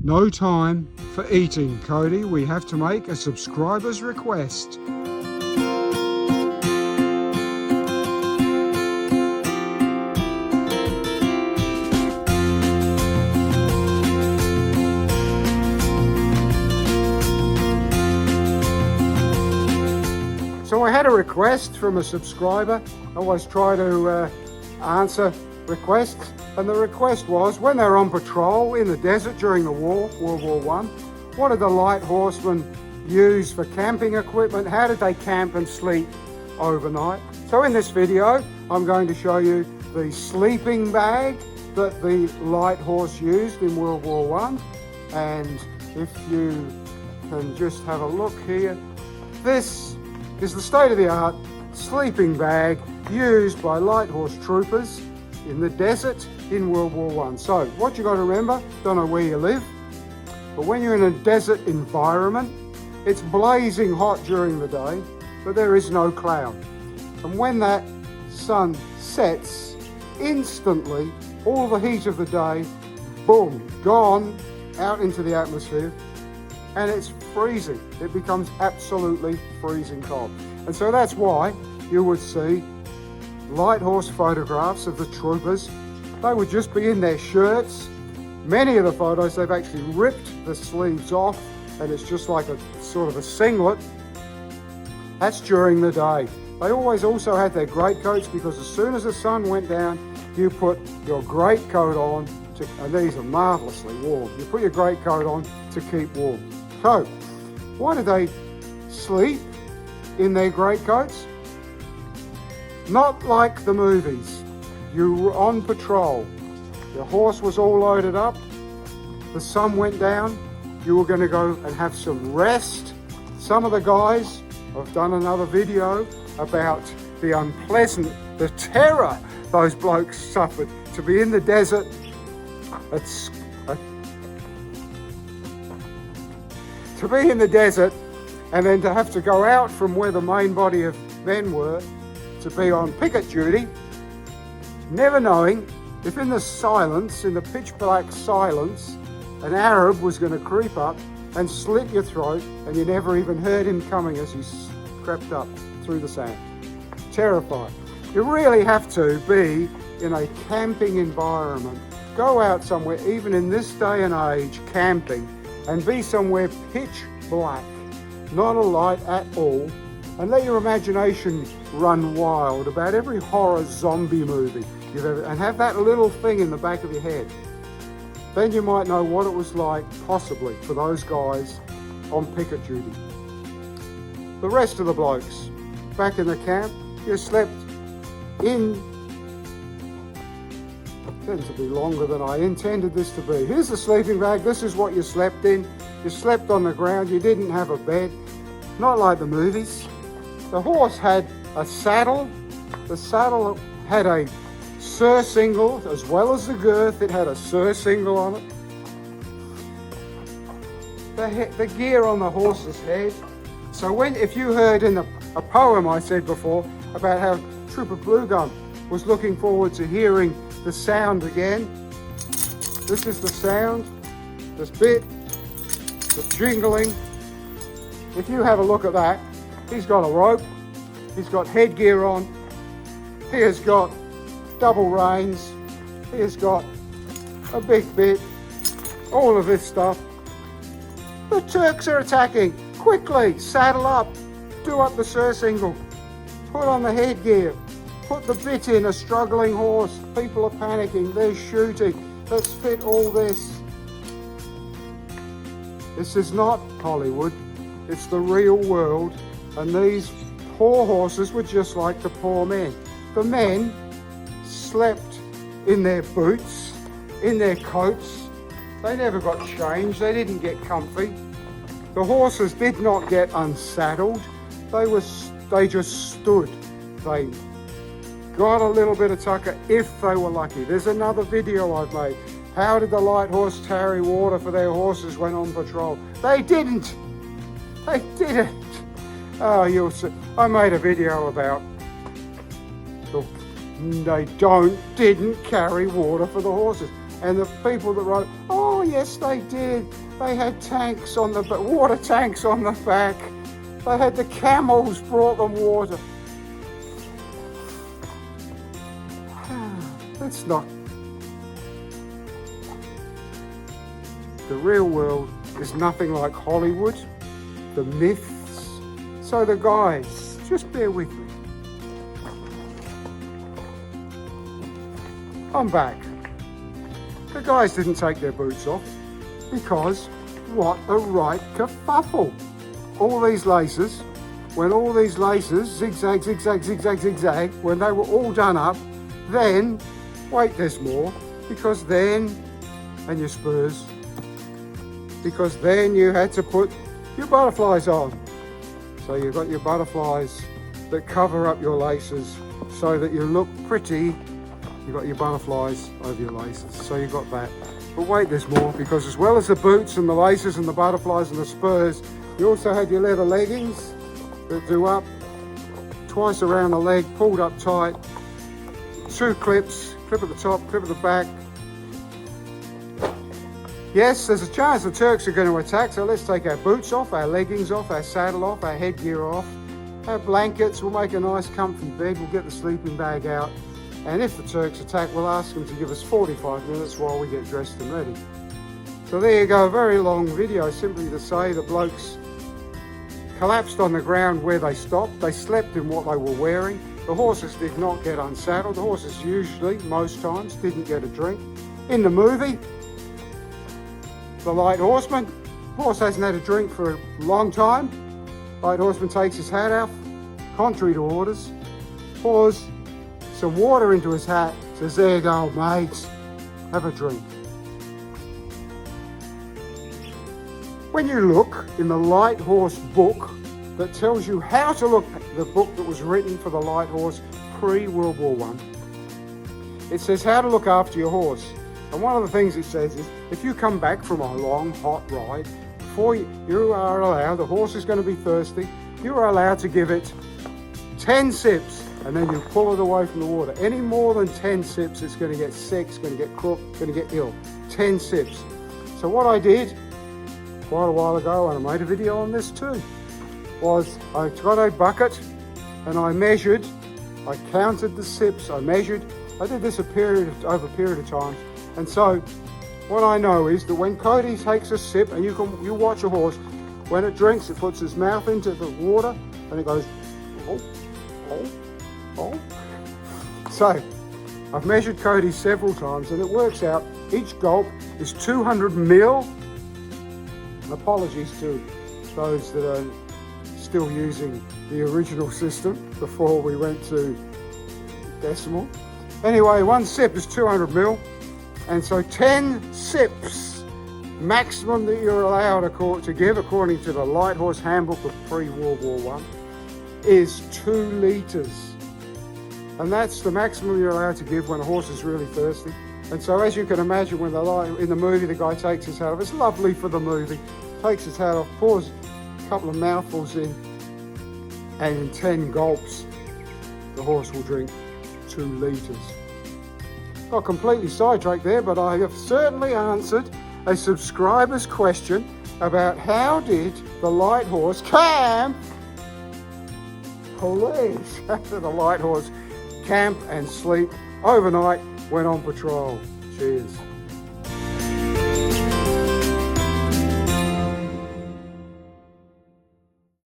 No time for eating, Cody. We have to make a subscriber's request. So I had a request from a subscriber. I always try to answer requests. And the request was, when they were on patrol in the desert during the war, World War I, what did the light horsemen use for camping equipment? How did they camp and sleep overnight? So in this video, I'm going to show you the sleeping bag that the light horse used in World War I. And if you can just have a look here, this is the state-of-the-art sleeping bag used by light horse troopers in the desert in World War I. So what you got to remember, don't know where you live, but when you're in a desert environment, it's blazing hot during the day, but there is no cloud. And when that sun sets, instantly all the heat of the day, boom, gone out into the atmosphere, and it's freezing. It becomes absolutely freezing cold. And so that's why you would see light horse photographs of the troopers. They would just be in their shirts. Many of the photos, they've actually ripped the sleeves off and it's just like a sort of a singlet. That's during the day. They always also had their greatcoats, because as soon as the sun went down, you put your greatcoat on, and these are marvelously warm. You put your greatcoat on to keep warm. So, why did they sleep in their greatcoats? Not like the movies. You were on patrol. Your horse was all loaded up. The sun went down. You were going to go and have some rest. Some of the guys, I've done another video about the unpleasant, the terror those blokes suffered to be in the desert. To be in the desert and then to have to go out from where the main body of men were to be on picket duty, never knowing if in the silence, in the pitch black silence, an Arab was going to creep up and slit your throat, and you never even heard him coming as he crept up through the sand. Terrifying. You really have to be in a camping environment. Go out somewhere, even in this day and age, camping, and be somewhere pitch black, not a light at all, and let your imagination run wild about every horror zombie movie you've ever, and have that little thing in the back of your head. Then you might know what it was like, possibly, for those guys on picket duty. The rest of the blokes back in the camp, you slept in. Tends to be longer than I intended this to be. Here's the sleeping bag. This is what you slept in. You slept on the ground. You didn't have a bed. Not like the movies. The horse had a saddle. The saddle had a surcingle, as well as the girth. It had a surcingle on it. The gear on the horse's head. So if you heard in a poem I said before about how Trooper Bluegum was looking forward to hearing the sound again. This is the sound, this bit, the jingling. If you have a look at that, he's got a rope, he's got headgear on, he has got double reins, he has got a big bit, all of this stuff. The Turks are attacking. Quickly, saddle up, do up the surcingle, put on the headgear, put the bit in, a struggling horse. People are panicking, they're shooting. Let's fit all this. This is not Hollywood, it's the real world, and these poor horses were just like the poor men. The men slept in their boots, in their coats. They never got changed, they didn't get comfy. The horses did not get unsaddled, they just stood. They got a little bit of tucker if they were lucky. There's another video I've made. How did the light horse carry water for their horses when on patrol? They didn't. They didn't. Oh, you'll see. I made a video about they didn't carry water for the horses. And the people that wrote, oh yes they did. They had tanks on the water tanks on the back. They had the camels brought them water. That's not. The real world is nothing like Hollywood, the myths. So the guys, just bear with me. I'm back. The guys didn't take their boots off because what a right kerfuffle. All these laces, when all these laces zigzag, zigzag, zigzag, zigzag, when they were all done up, then, wait, there's more, because then, and your spurs, because then you had to put your butterflies on. So you've got your butterflies that cover up your laces so that you look pretty. You've got your butterflies over your laces, so you've got that. But wait, there's more, because as well as the boots and the laces and the butterflies and the spurs, you also had your leather leggings that do up twice around the leg, pulled up tight, 2 clips, clip at the top, clip at the back. Yes, there's a chance the Turks are going to attack, so let's take our boots off, our leggings off, our saddle off, our headgear off, our blankets. We'll make a nice comfy bed, we'll get the sleeping bag out, and if the Turks attack, we'll ask them to give us 45 minutes while we get dressed and ready. So there you go, a very long video, simply to say the blokes collapsed on the ground where they stopped. They slept in what they were wearing. The horses did not get unsaddled. The horses usually, most times, didn't get a drink. In the movie, The Light Horseman, horse hasn't had a drink for a long time. Light Horseman takes his hat off, contrary to orders, pours some water into his hat, says, there you go, mates, have a drink. When you look in the Light Horse book that tells you how to look, the book that was written for the Light Horse pre-World War I, it says how to look after your horse. And one of the things it says is, if you come back from a long, hot ride, before you are allowed, the horse is going to be thirsty, you are allowed to give it 10 sips, and then you pull it away from the water. Any more than 10 sips, it's going to get sick, it's going to get crook, it's going to get ill. 10 sips. So what I did quite a while ago, and I made a video on this too, was I got a bucket and I measured, I counted the sips, I measured, I did this over a period of time. And so what I know is that when Cody takes a sip, and you watch a horse, when it drinks, it puts his mouth into the water and it goes, oh, oh, oh. So I've measured Cody several times and it works out, each gulp is 200 mil. And apologies to those that are still using the original system before we went to decimal. Anyway, one sip is 200 mil. And so 10 sips maximum that you're allowed to give, according to the Light Horse Handbook of pre-World War I, is 2 litres. And that's the maximum you're allowed to give when a horse is really thirsty. And so as you can imagine, when in the movie the guy takes his hat off, it's lovely for the movie, takes his hat off, pours a couple of mouthfuls in, and in 10 gulps, the horse will drink 2 litres. Got completely sidetracked there, but I have certainly answered a subscriber's question about how did the Light Horse camp, please, after the Light Horse camp and sleep overnight when on patrol. Cheers.